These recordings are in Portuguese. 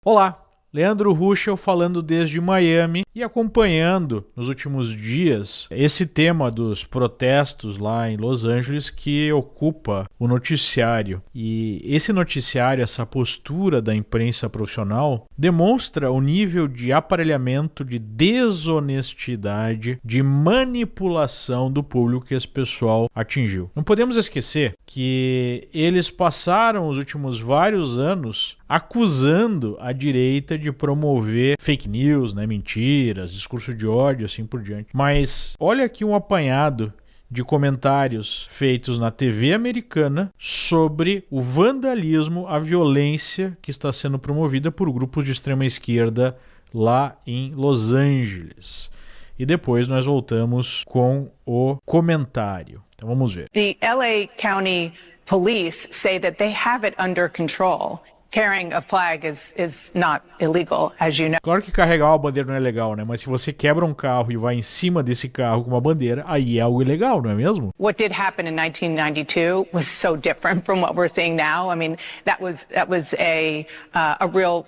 Olá, Leandro Ruschel falando desde Miami e acompanhando nos últimos dias esse tema dos protestos lá em Los Angeles que ocupa o noticiário. E esse noticiário, essa postura da imprensa profissional, demonstra o nível de aparelhamento, de desonestidade, de manipulação do público que esse pessoal atingiu. Não podemos esquecer que eles passaram os últimos vários anos acusando a direita de promover fake news, mentiras, discurso de ódio, assim por diante. Mas olha aqui um apanhado de comentários feitos na TV americana sobre o vandalismo, a violência que está sendo promovida por grupos de extrema esquerda lá em Los Angeles. E depois nós voltamos com o comentário. Então vamos ver. The LA County Police say that they have it under control. Carrying a flag is not illegal, as you know. Claro que carregar uma bandeira não é legal, Mas se você quebra um carro e vai em cima desse carro com uma bandeira, aí é algo ilegal, não é mesmo? What did happen in 1992 was so different from what we're seeing now. I mean, that was a real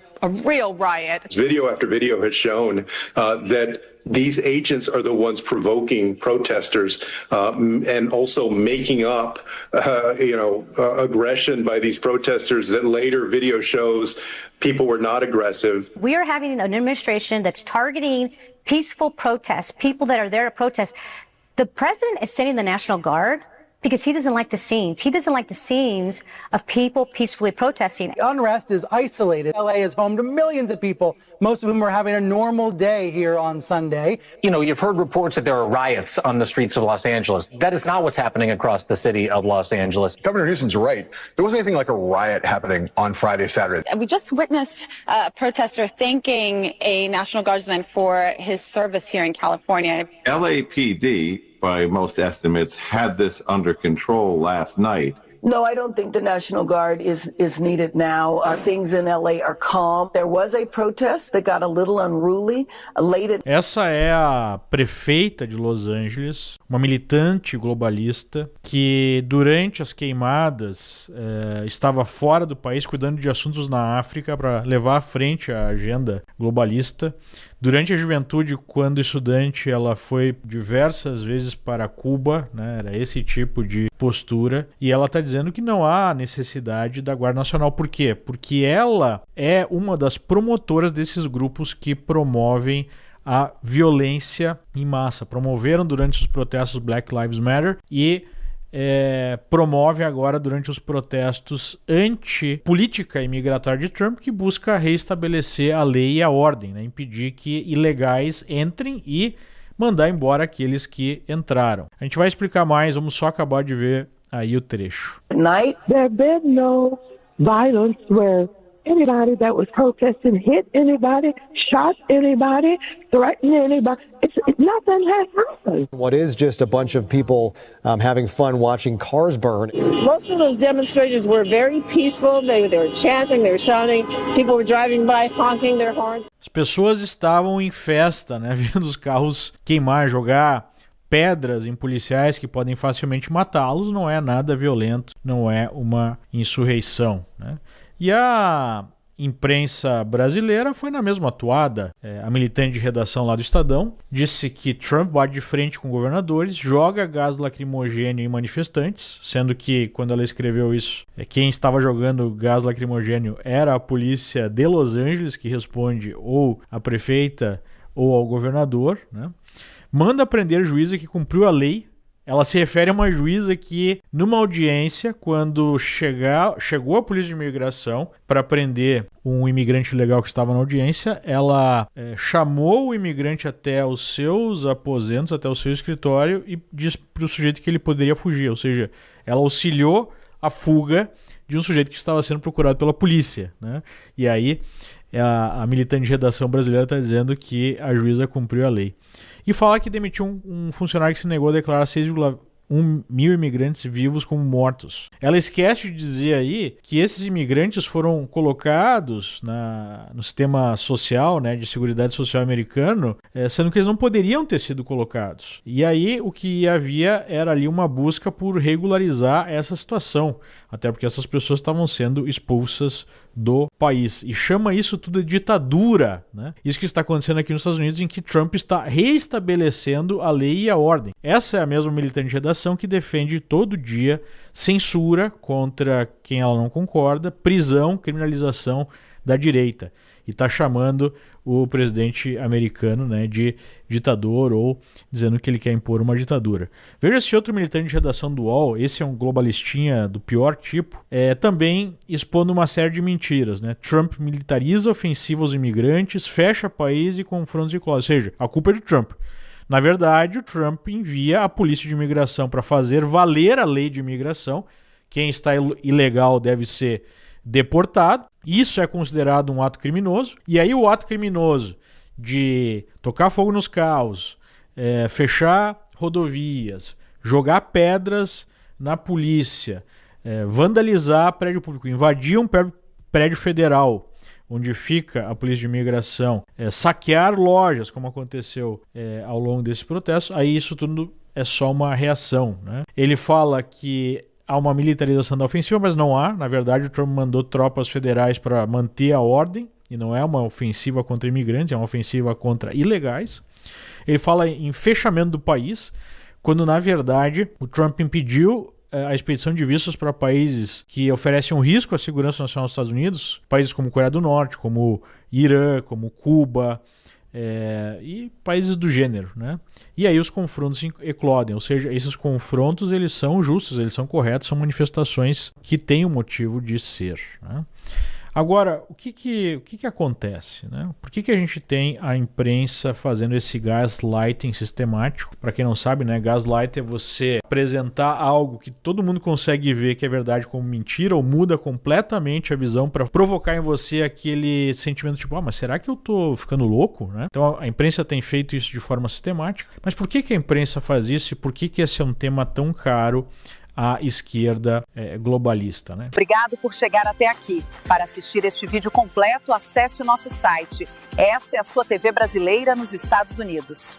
riot. Video after video has shown that these agents are the ones provoking protesters and also making up, aggression by these protesters that later video shows people were not aggressive. We are having an administration that's targeting peaceful protests, people that are there to protest. The president is sending the National Guard because he doesn't like the scenes. He doesn't like the scenes of people peacefully protesting. Unrest is isolated. LA is home to millions of people, most of whom are having a normal day here on Sunday. You've heard reports that there are riots on the streets of Los Angeles. That is not what's happening across the city of Los Angeles. Governor Newsom's right. There wasn't anything like a riot happening on Friday, Saturday. We just witnessed a protester thanking a National Guardsman for his service here in California. LAPD, by most estimates, had this under control last night. No, I don't think the National Guard is needed now. Things in LA are calm. There was a protest that got a little unruly late. Essa é a prefeita de Los Angeles, uma militante globalista que durante as queimadas estava fora do país cuidando de assuntos na África para levar à frente a agenda globalista. Durante a juventude, quando estudante, ela foi diversas vezes para Cuba, Era esse tipo de postura. E ela está dizendo que não há necessidade da Guarda Nacional. Por quê? Porque ela é uma das promotoras desses grupos que promovem a violência em massa. Promoveram durante os protestos Black Lives Matter e promove agora durante os protestos anti-política imigratória de Trump, que busca reestabelecer a lei e a ordem, impedir que ilegais entrem e mandar embora aqueles que entraram. A gente vai explicar mais, vamos só acabar de ver aí o trecho. There been no violence where anybody that was protesting hit anybody, shot anybody, threatened anybody. Nothing has happened. What is just a bunch of people having fun watching cars burn? Most of those demonstrations were very peaceful. They were chanting, they were shouting. People were driving by, honking their horns. As pessoas estavam em festa, vendo os carros queimar, jogar pedras em policiais que podem facilmente matá-los. Não é nada violento, não é uma insurreição, E a imprensa brasileira foi na mesma atuada. A militante de redação lá do Estadão disse que Trump bate de frente com governadores, joga gás lacrimogênio em manifestantes, sendo que, quando ela escreveu isso, quem estava jogando gás lacrimogênio era a polícia de Los Angeles, que responde ou à prefeita ou ao governador, Manda prender juíza que cumpriu a lei. Ela se refere a uma juíza que, numa audiência, quando chegou a polícia de imigração para prender um imigrante ilegal que estava na audiência, ela chamou o imigrante até os seus aposentos, até o seu escritório e disse para o sujeito que ele poderia fugir. Ou seja, ela auxiliou a fuga de um sujeito que estava sendo procurado pela polícia, E aí a militante de redação brasileira está dizendo que a juíza cumpriu a lei. E fala que demitiu um funcionário que se negou a declarar 1.000 imigrantes vivos como mortos. Ela esquece de dizer aí que esses imigrantes foram colocados no sistema social, né, de seguridade social americano, sendo que eles não poderiam ter sido colocados. E aí o que havia era ali uma busca por regularizar essa situação, até porque essas pessoas estavam sendo expulsas do país. E chama isso tudo de ditadura, né? Isso que está acontecendo aqui nos Estados Unidos, em que Trump está reestabelecendo a lei e a ordem. Essa é a mesma militante de redação que defende todo dia censura contra quem ela não concorda, prisão, criminalização da direita. E está chamando o presidente americano, né, de ditador, ou dizendo que ele quer impor uma ditadura. Veja esse outro militante de redação do UOL, esse é um globalistinha do pior tipo, também expondo uma série de mentiras, né? Trump militariza ofensiva aos imigrantes, fecha país e confrontos de classe. Ou seja, a culpa é do Trump. Na verdade, o Trump envia a polícia de imigração para fazer valer a lei de imigração. Quem está ilegal deve ser deportado. Isso é considerado um ato criminoso. E aí o ato criminoso de tocar fogo nos carros, fechar rodovias, jogar pedras na polícia, vandalizar prédio público, invadir um prédio federal onde fica a polícia de imigração, saquear lojas, como aconteceu ao longo desse protesto, aí isso tudo é só uma reação, né? Ele fala que há uma militarização da ofensiva, mas não há. Na verdade, o Trump mandou tropas federais para manter a ordem, e não é uma ofensiva contra imigrantes, é uma ofensiva contra ilegais. Ele fala em fechamento do país, quando, na verdade, o Trump impediu a expedição de vistos para países que oferecem um risco à segurança nacional dos Estados Unidos, países como Coreia do Norte, como Irã, como Cuba, e países do gênero, né? E aí os confrontos eclodem, ou seja, esses confrontos eles são justos, eles são corretos, são manifestações que têm um motivo de ser, né? Agora, o que acontece, né? Por que a gente tem a imprensa fazendo esse gaslighting sistemático? Para quem não sabe, né, gaslight é você apresentar algo que todo mundo consegue ver que é verdade como mentira, ou muda completamente a visão para provocar em você aquele sentimento tipo, mas será que eu tô ficando louco, né? Então a imprensa tem feito isso de forma sistemática. Mas por que a imprensa faz isso e por que esse é um tema tão caro à esquerda globalista, né? Obrigado por chegar até aqui. Para assistir este vídeo completo, acesse o nosso site. Essa é a sua TV brasileira nos Estados Unidos.